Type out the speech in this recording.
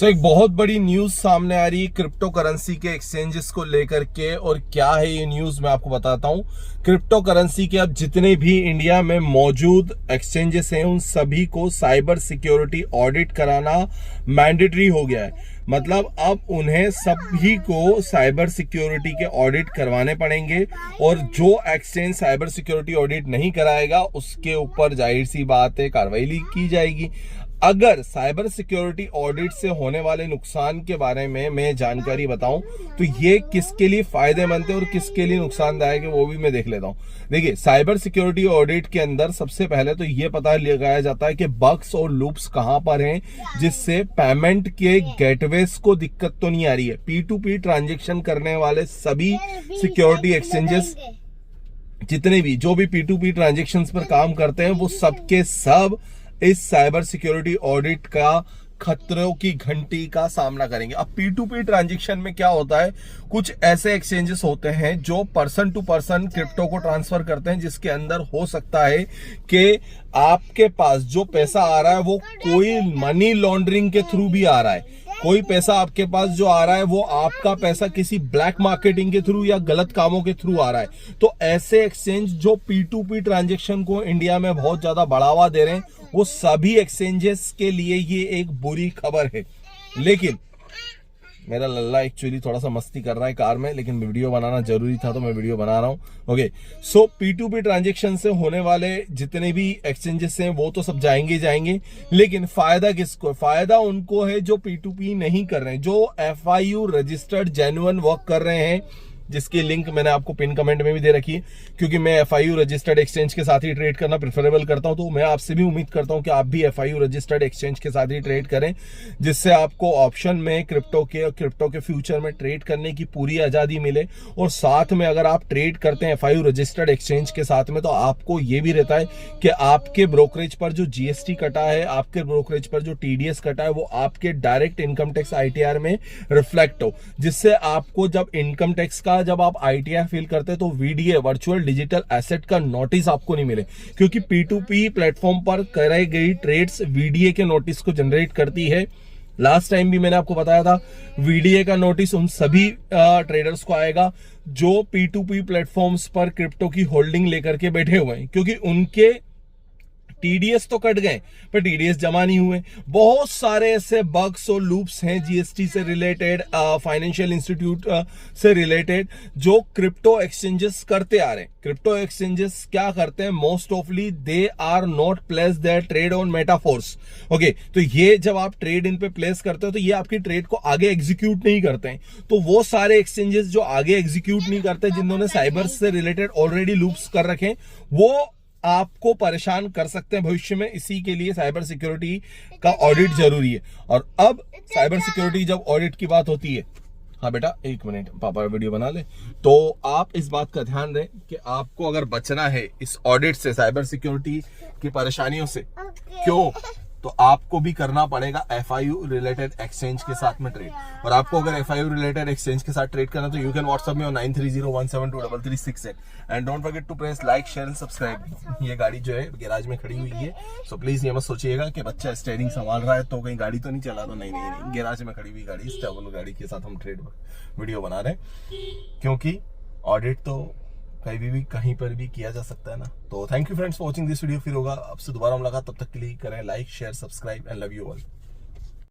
एक बहुत बड़ी न्यूज सामने आ रही है क्रिप्टो करेंसी के एक्सचेंजेस को लेकर के। और क्या है ये न्यूज, मैं आपको बताता हूं। क्रिप्टो करेंसी के अब जितने भी इंडिया में मौजूद एक्सचेंजेस हैं उन सभी को साइबर सिक्योरिटी ऑडिट कराना मैंडेटरी हो गया है। मतलब अब उन्हें सभी को साइबर सिक्योरिटी के ऑडिट करवाने पड़ेंगे और जो एक्सचेंज साइबर सिक्योरिटी ऑडिट नहीं कराएगा उसके ऊपर जाहिर सी बात है कार्रवाई की जाएगी। अगर साइबर सिक्योरिटी ऑडिट से होने वाले नुकसान के बारे में मैं जानकारी बताऊं तो ये किसके लिए फायदेमंद है और किसके लिए नुकसानदायक है वो भी मैं देख लेता हूं। देखिए, साइबर सिक्योरिटी ऑडिट के अंदर सबसे पहले तो ये पता लगाया जाता है कि बग्स और लूप्स कहां पर हैं, जिससे पेमेंट के गेटवेज को दिक्कत तो नहीं आ रही है। P2P ट्रांजेक्शन करने वाले सभी सिक्योरिटी एक्सचेंजेस जितने भी जो भी P2P ट्रांजेक्शन पर काम करते हैं वो सबके सब इस साइबर सिक्योरिटी ऑडिट का खतरों की घंटी का सामना करेंगे। अब P2P ट्रांजैक्शन में क्या होता है, कुछ ऐसे एक्सचेंजेस होते हैं जो पर्सन टू पर्सन क्रिप्टो को ट्रांसफर करते हैं, जिसके अंदर हो सकता है कि आपके पास जो पैसा आ रहा है वो कोई मनी लॉन्ड्रिंग के थ्रू भी आ रहा है। कोई पैसा आपके पास जो आ रहा है वो आपका पैसा किसी ब्लैक मार्केटिंग के थ्रू या गलत कामों के थ्रू आ रहा है। तो ऐसे एक्सचेंज जो P2P ट्रांजैक्शन को इंडिया में बहुत ज्यादा बढ़ावा दे रहे हैं वो सभी एक्सचेंजेस के लिए ये एक बुरी खबर है। लेकिन मेरा लल्ला एक्चुअली थोड़ा सा मस्ती कर रहा है कार में, लेकिन वीडियो बनाना जरूरी था तो मैं वीडियो बना रहा हूं। ओके, सो P2P ट्रांजैक्शन से होने वाले जितने भी एक्सचेंजेस हैं वो तो सब जाएंगे, लेकिन फायदा किसको? फायदा उनको है जो P2P नहीं कर रहे हैं, जो FIU रजिस्टर्ड जेन्युइन वर्क कर रहे हैं, जिसकी लिंक मैंने आपको पिन कमेंट में भी दे रखी है। क्योंकि मैं FIU रजिस्टर्ड एक्सचेंज के साथ ही ट्रेड करना प्रेफरेबल करता हूं, तो मैं आपसे भी उम्मीद करता हूं कि आप भी FIU रजिस्टर्ड एक्सचेंज के साथ ही ट्रेड करें, जिससे आपको ऑप्शन में क्रिप्टो के फ्यूचर में ट्रेड करने की पूरी आजादी मिले। और साथ में अगर आप ट्रेड करते हैं FIU रजिस्टर्ड एक्सचेंज के साथ में तो आपको ये भी रहता है कि आपके ब्रोकरेज पर जो GST कटा है, आपके ब्रोकरेज पर जो TDS कटा है, वो आपके डायरेक्ट इनकम टैक्स ITR में रिफ्लेक्ट हो, जिससे आपको जब इनकम टैक्स का जब आप ITR फिल करते हैं तो VDA वर्चुअल डिजिटल एसेट का नोटिस आपको नहीं मिले। क्योंकि P2P प्लेटफॉर्म पर कराई गई ट्रेड्स VDA के नोटिस को जनरेट करती है। लास्ट टाइम भी मैंने आपको बताया था VDA का नोटिस उन सभी ट्रेडर्स को आएगा जो P2P प्लेटफॉर्म्स पर क्रिप्टो की होल्डिंग लेकर के बैठे हुए हैं, क्योंकि उनके TDS तो कट गए पर TDS जमा नहीं हुए। बहुत सारे ऐसे बग्स और लूप्स हैं GST से रिलेटेड, फाइनेंशियल इंस्टीट्यूट से रिलेटेड, जो क्रिप्टो एक्सचेंजेस करते आ रहे हैं। क्रिप्टो एक्सचेंजेस क्या करते हैं, most awfully they are not place their trade on मेटाफोर्स। ओके, तो ये जब आप ट्रेड इन पे प्लेस करते हो तो ये आपकी ट्रेड को आगे एग्जीक्यूट नहीं करते हैं। तो वो सारे एक्सचेंजेस जो आगे एग्जीक्यूट नहीं करते, जिन्होंने साइबर से रिलेटेड ऑलरेडी लूप्स कर रखे हैं, वो आपको परेशान कर सकते हैं भविष्य में। इसी के लिए साइबर सिक्योरिटी का ऑडिट जरूरी है। और अब साइबर सिक्योरिटी जब ऑडिट की बात होती है, हाँ बेटा एक मिनट, पापा वीडियो बना ले, तो आप इस बात का ध्यान दें कि आपको अगर बचना है इस ऑडिट से, साइबर सिक्योरिटी की परेशानियों से, क्यों, तो आपको भी करना पड़ेगा FIU रिलेटेड एक्सचेंज के साथ में ट्रेड। और आपको अगर FIU रिलेटेड एक्सचेंज के साथ ट्रेड करना तो यू कैन व्हाट्सएप में 9301723368 and don't forget to press like share and subscribe. ये गाड़ी जो है गैराज में खड़ी हुई है, सो प्लीज ये मत सोचिएगा कि बच्चा स्टीयरिंग संभाल रहा है तो कहीं गाड़ी तो नहीं चला, तो नहीं, गैराज में खड़ी हुई गाड़ी, स्टेबल गाड़ी के साथ हम ट्रेड वीडियो बना रहे हैं, क्योंकि ऑडिट तो कहीं भी कहीं पर भी किया जा सकता है ना। तो thank you friends for watching this video. फिर होगा आपसे दोबारा मुलाकात, तब तक के लिए करें like share subscribe and love you all.